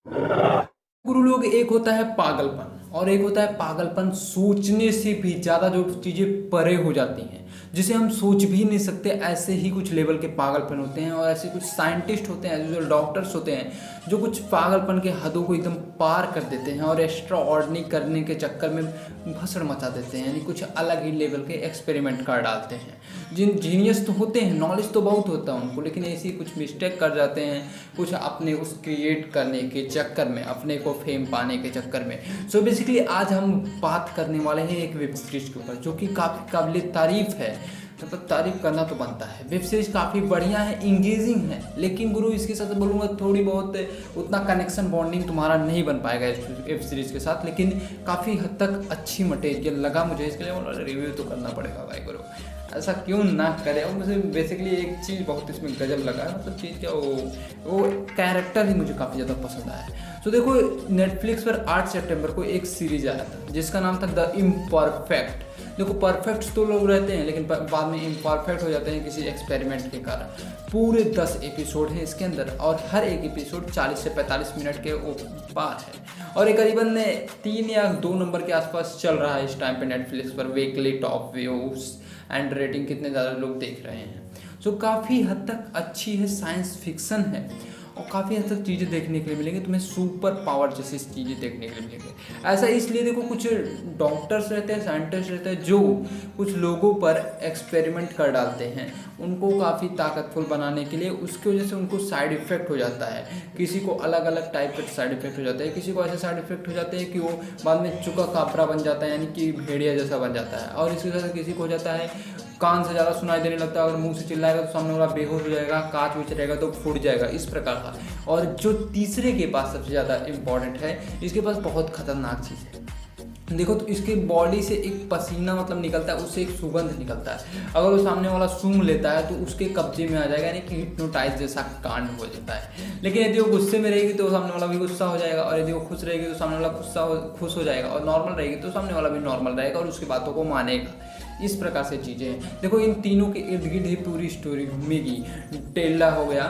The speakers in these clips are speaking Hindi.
गुरु लोग, एक होता है पागलपन और एक होता है पागलपन सोचने से भी ज़्यादा, जो चीज़ें परे हो जाती हैं, जिसे हम सोच भी नहीं सकते, ऐसे ही कुछ लेवल के पागलपन होते हैं। और ऐसे कुछ साइंटिस्ट होते हैं, ऐसे जो डॉक्टर्स होते हैं, जो कुछ पागलपन के हदों को एकदम पार कर देते हैं और एक्स्ट्रा ऑर्डिनरी करने के चक्कर में भसड़ मचा देते हैं, यानी कुछ अलग ही लेवल के एक्सपेरिमेंट कर डालते हैं। जिन जीनियस तो होते हैं, नॉलेज तो बहुत होता है उनको, लेकिन ऐसी कुछ मिस्टेक कर जाते हैं, कुछ अपने उस क्रिएट करने के चक्कर में, अपने को फेम पाने के चक्कर में। सो बेसिकली आज हम बात करने वाले हैं एक वेब सीरीज के ऊपर, जो कि काफ़ी काबिल तारीफ़ है। मतलब तारीफ करना तो बनता है। वेब सीरीज काफ़ी बढ़िया है, इंगेजिंग है, लेकिन गुरु इसके साथ बोलूँगा थोड़ी बहुत उतना कनेक्शन बॉन्डिंग तुम्हारा नहीं बन पाएगा इस वेब सीरीज़ के साथ, लेकिन काफ़ी हद तक अच्छी मटेरियल लगा मुझे। इसके लिए रिव्यू तो करना पड़ेगा भाई गुरु, ऐसा क्यों ना करे। और मुझे बेसिकली एक चीज़ बहुत इसमें गजब लगा है, मतलब चीज़ क्या, वो कैरेक्टर ही मुझे काफ़ी ज़्यादा पसंद आया है। तो देखो, नेटफ्लिक्स पर 8 सितंबर को एक सीरीज आया था जिसका नाम था द इम्परफेक्ट। देखो, परफेक्ट तो लोग रहते हैं, लेकिन बाद में इम्परफेक्ट हो जाते हैं किसी एक्सपेरिमेंट के कारण। पूरे 10 एपिसोड हैं इसके अंदर, और हर एक एपिसोड 40 से 45 मिनट के पार है, और ये करीबन 3 या 2 नंबर के आसपास चल रहा है इस टाइम पे नेटफ्लिक्स पर। Weekly top views and rating कितने ज़्यादा लोग देख रहे हैं। सो काफ़ी हद तक अच्छी है, साइंस फिक्सन है, और काफ़ी हद तक चीज़ें देखने के लिए मिलेंगी तुम्हें, सुपर पावर जैसी चीज़ें देखने के लिए मिलेंगी। ऐसा इसलिए, देखो, कुछ डॉक्टर्स रहते हैं, साइंटिस्ट रहते हैं, जो कुछ लोगों पर एक्सपेरिमेंट कर डालते हैं उनको काफ़ी ताकतफुल बनाने के लिए। उसकी वजह से उनको साइड इफ़ेक्ट हो जाता है, किसी को अलग अलग टाइप के साइड इफ़ेक्ट हो जाते हैं, किसी को ऐसे साइड इफ़ेक्ट हो जाते हैं कि वो बाद में चुका कापरा बन जाता है, यानी कि भेड़िया जैसा बन जाता है। और इसकी वजह से किसी को हो जाता है कान से ज़्यादा सुनाई देने लगता है, अगर मुंह से चिल्लाएगा तो सामने वाला बेहोश हो जाएगा, कांच विच रहेगा तो फूट जाएगा, इस प्रकार का। और जो तीसरे के पास सबसे ज़्यादा इम्पॉर्टेंट है, इसके पास बहुत खतरनाक चीज़ है। देखो, तो इसके बॉडी से एक पसीना मतलब निकलता है, उससे एक सुगंध निकलता है। अगर वो सामने वाला सूंघ लेता है तो उसके कब्जे में आ जाएगा, यानी कि हिप्नोटाइज जैसा कांड हो जाता है। लेकिन यदि वो गुस्से में रहेगी तो सामने वाला भी गुस्सा हो जाएगा, और यदि वो खुश रहेगी तो सामने वाला खुश हो जाएगा, और नॉर्मल रहेगी तो सामने वाला भी नॉर्मल रहेगा और उसकी बातों को मानेगा। इस प्रकार से चीज़ें हैं। देखो, इन तीनों के इर्द गिर्द ही पूरी स्टोरी घूमेगी। टिल्डा हो गया,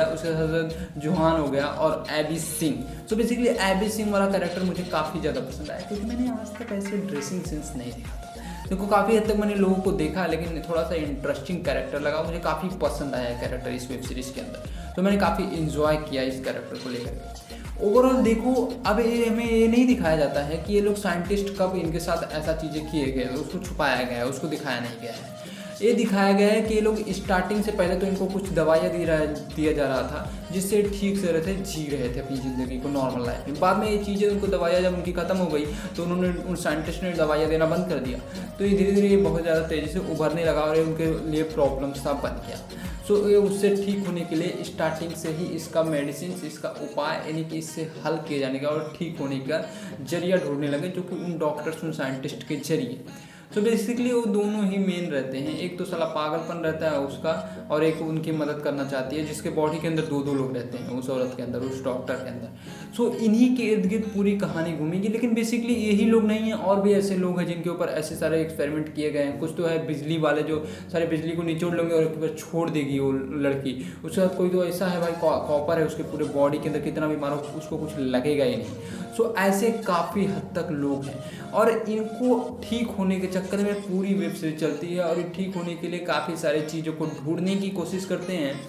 उसके साथ जोहान हो गया, और AB Singh. So basically AB Singh वाला कैरेक्टर मुझे काफ़ी ज़्यादा पसंद आया, क्योंकि मैंने आज तक ऐसे ड्रेसिंग सेंस नहीं देखा था। देखो, काफ़ी हद तक मैंने लोगों को देखा, लेकिन थोड़ा सा इंटरेस्टिंग कैरेक्टर लगा मुझे, काफ़ी पसंद आया कैरेक्टर इस वेब सीरीज़ के अंदर। तो मैंने काफ़ी इन्जॉय किया इस कैरेक्टर को लेकर। ओवरऑल देखो, अब ये हमें ये नहीं दिखाया जाता है कि ये लोग साइंटिस्ट कब इनके साथ ऐसा चीज़ें किए गए, उसको छुपाया गया है, उसको दिखाया नहीं गया है। ये दिखाया गया है कि ये लोग स्टार्टिंग से पहले तो इनको कुछ दवाइयाँ दिया जा रहा था, जिससे ठीक से रहते जी रहे थे अपनी ज़िंदगी को, नॉर्मल लाइफ में। बाद में ये चीज़ें, उनको दवाइयाँ जब उनकी ख़त्म हो गई तो उन्होंने, उन साइंटिस्ट ने दवाइयाँ देना बंद कर दिया। तो ये धीरे धीरे बहुत ज़्यादा तेज़ी से उभरने लगा, और उनके लिए प्रॉब्लम सा बन गया। सो ये उससे ठीक होने के लिए स्टार्टिंग से ही इसका मेडिसिन, इसका उपाय, यानी कि इससे हल किए जाने का और ठीक होने का जरिया ढूंढने लगे, जो कि उन डॉक्टर्स, उन साइंटिस्ट के जरिए। तो बेसिकली वो दोनों ही मेन रहते हैं। एक तो साला पागलपन रहता है उसका, और एक उनकी मदद करना चाहती है, जिसके बॉडी के अंदर 2-2 लोग रहते हैं, उस औरत के अंदर, उस डॉक्टर के अंदर। सो इन्हीं के इर्द गिर्द पूरी कहानी घूमेगी। लेकिन बेसिकली यही लोग नहीं हैं, और भी ऐसे लोग हैं जिनके ऊपर ऐसे सारे एक्सपेरिमेंट किए गए हैं। कुछ तो है बिजली वाले, जो सारे बिजली को निचोड़ लेंगे और एक बार छोड़ देगी वो लड़की। उसके बाद कोई तो ऐसा है भाई, कॉपर है उसके पूरे बॉडी के अंदर, कितना भी मारो उसको कुछ लगेगा ही नहीं। सो ऐसे काफ़ी हद तक लोग हैं, और इनको ठीक होने के चक्कर में पूरी वेब सीरीज चलती है, और ठीक होने के लिए काफ़ी सारी चीज़ों को ढूंढने की कोशिश करते हैं।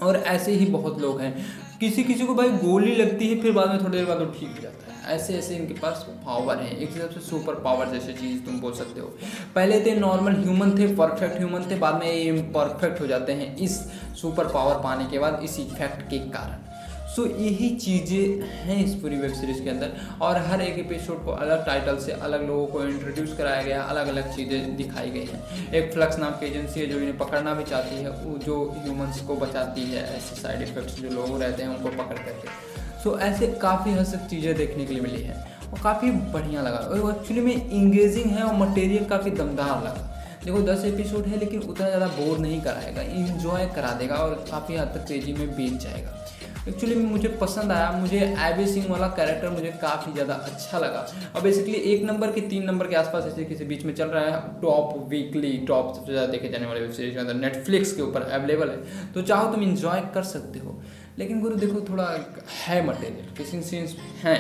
और ऐसे ही बहुत लोग हैं, किसी किसी को भाई गोली लगती है, फिर बाद में थोड़ी देर बाद वो ठीक हो जाता है। ऐसे ऐसे इनके पास पावर है, एक हिसाब से सुपर पावर जैसी चीज़ तुम बोल सकते हो। पहले थे नॉर्मल ह्यूमन थे, परफेक्ट ह्यूमन थे, बाद में ये इम्परफेक्ट हो जाते हैं इस सुपर पावर पाने के बाद, इस इफेक्ट के कारण। सो यही चीज़ें हैं इस पूरी वेब सीरीज़ के अंदर, और हर एक एपिसोड को अलग टाइटल से अलग लोगों को इंट्रोड्यूस कराया गया, अलग अलग चीज़ें दिखाई गई हैं। एक फ्लक्स नाम की एजेंसी है जो इन्हें पकड़ना भी चाहती है, वो जो ह्यूमंस को बचाती है ऐसे साइड इफ़ेक्ट्स जो लोग रहते हैं उनको पकड़ करके। सो ऐसे काफ़ी हद तक चीज़ें देखने के लिए मिली हैं, और काफ़ी बढ़िया लगा, और एक्चुअली में इंगेजिंग है, और मटेरियल काफ़ी दमदार लगा। देखो, 10 एपिसोड है, लेकिन उतना ज़्यादा बोर नहीं कराएगा, इंजॉय करा देगा, और काफ़ी हद तक तेज़ी में बीत जाएगा। एक्चुअली मुझे पसंद आया, मुझे एबी सिंह वाला कैरेक्टर मुझे काफ़ी ज़्यादा अच्छा लगा। और बेसिकली 1 नंबर के 3 नंबर के आसपास ऐसे किसी बीच में चल रहा है। टॉप वीकली टॉप सबसे ज़्यादा देखे जाने वाले वेब सीरीज के अंदर नेटफ्लिक्स के ऊपर अवेलेबल है, तो चाहो तुम इंजॉय कर सकते हो। लेकिन गुरु देखो थोड़ा है मटेरियल, किसिंग सीन्स हैं,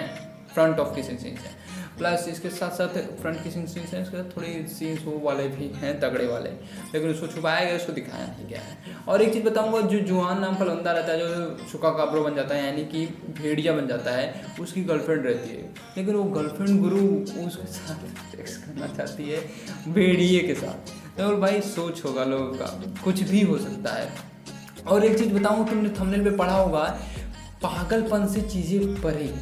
फ्रंट ऑफ किसिंग सीन्स हैं, प्लस इसके साथ साथ फ्रंट किसिंग सीन्स हैं, इसके साथ थोड़ी सीन्स वो वाले भी हैं तगड़े वाले, लेकिन उसको छुपाया गया, उसको दिखाया नहीं गया है। और एक चीज़ बताऊंगा, जो जुआन नाम का बंदा रहता है, जो सुका काबरो बन जाता है, यानी कि भेड़िया बन जाता है, उसकी गर्लफ्रेंड रहती है, लेकिन वो गर्लफ्रेंड गुरु उसके साथ सेक्स करना चाहती है भेड़िए के साथ। तो भाई सोच होगा लोगों का, कुछ भी हो सकता है। और एक चीज़ बताऊँ, तुमने थंबनेल पे पढ़ा होगा, पागलपन से चीज़ें परे,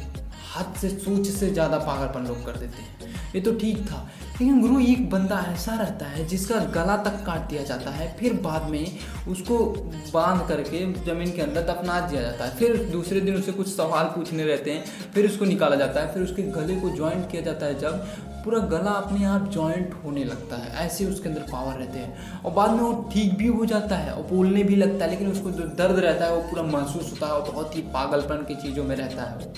हद से सोच से ज़्यादा पागलपन लोग कर देते हैं। ये तो ठीक था, लेकिन गुरु एक बंदा ऐसा रहता है जिसका गला तक काट दिया जाता है, फिर बाद में उसको बांध करके ज़मीन के अंदर दफना दिया जाता है, फिर दूसरे दिन उसे कुछ सवाल पूछने रहते हैं, फिर उसको निकाला जाता है, फिर उसके गले को जॉइंट किया जाता है, जब पूरा गला अपने आप जॉइंट होने लगता है, ऐसे उसके अंदर पावर रहते हैं, और बाद में वो ठीक भी हो जाता है और बोलने भी लगता है, लेकिन उसको जो दर्द रहता है वो पूरा महसूस होता है और बहुत ही पागलपन की चीज़ों में रहता है वो।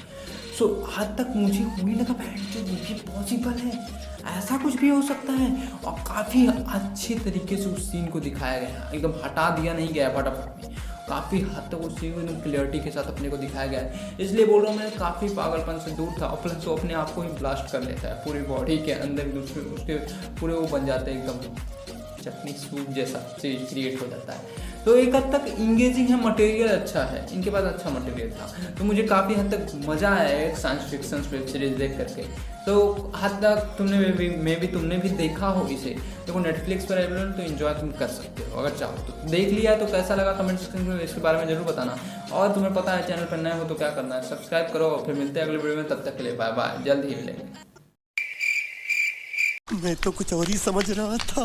सो आज तक मुझे वही लगा ये भी पॉसिबल है, ऐसा कुछ भी हो सकता है, और काफ़ी अच्छे तरीके से उस सीन को दिखाया गया है, एकदम हटा दिया नहीं गया फटाफट में, काफ़ी हद तक उस सीन को एकदम क्लियरिटी के साथ अपने को दिखाया गया है। इसलिए बोल रहा हूँ, मैं काफ़ी पागलपन से दूर था, और प्लस वो अपने आप को ही ब्लास्ट कर लेता है पूरी बॉडी के अंदर, उसके पूरे वो बन जाते हैं एकदम चटनी सूप जैसा चीज क्रिएट हो जाता है। तो एक हद तक इंगेजिंग है, मटेरियल अच्छा है, इनके पास अच्छा मटेरियल था, तो मुझे काफ़ी हद तक मज़ा आया एक साइंस फिक्शन वेब सीरीज देख करके। तो हद तक तुमने भी देखा हो इसे, देखो नेटफ्लिक्स पर अवेलेबल, तो इन्जॉय तुम कर सकते हो अगर चाहो तो। देख लिया तो कैसा लगा कमेंट सेक्शन में इसके बारे में जरूर बताना, और तुम्हें पता है चैनल पर नए हो तो क्या करना है, सब्सक्राइब करो, और फिर मिलते हैं अगले वीडियो में, तब तक के लिए बाय बाय, जल्द ही मिलेंगे। मैं तो कुछ और ही समझ रहा था।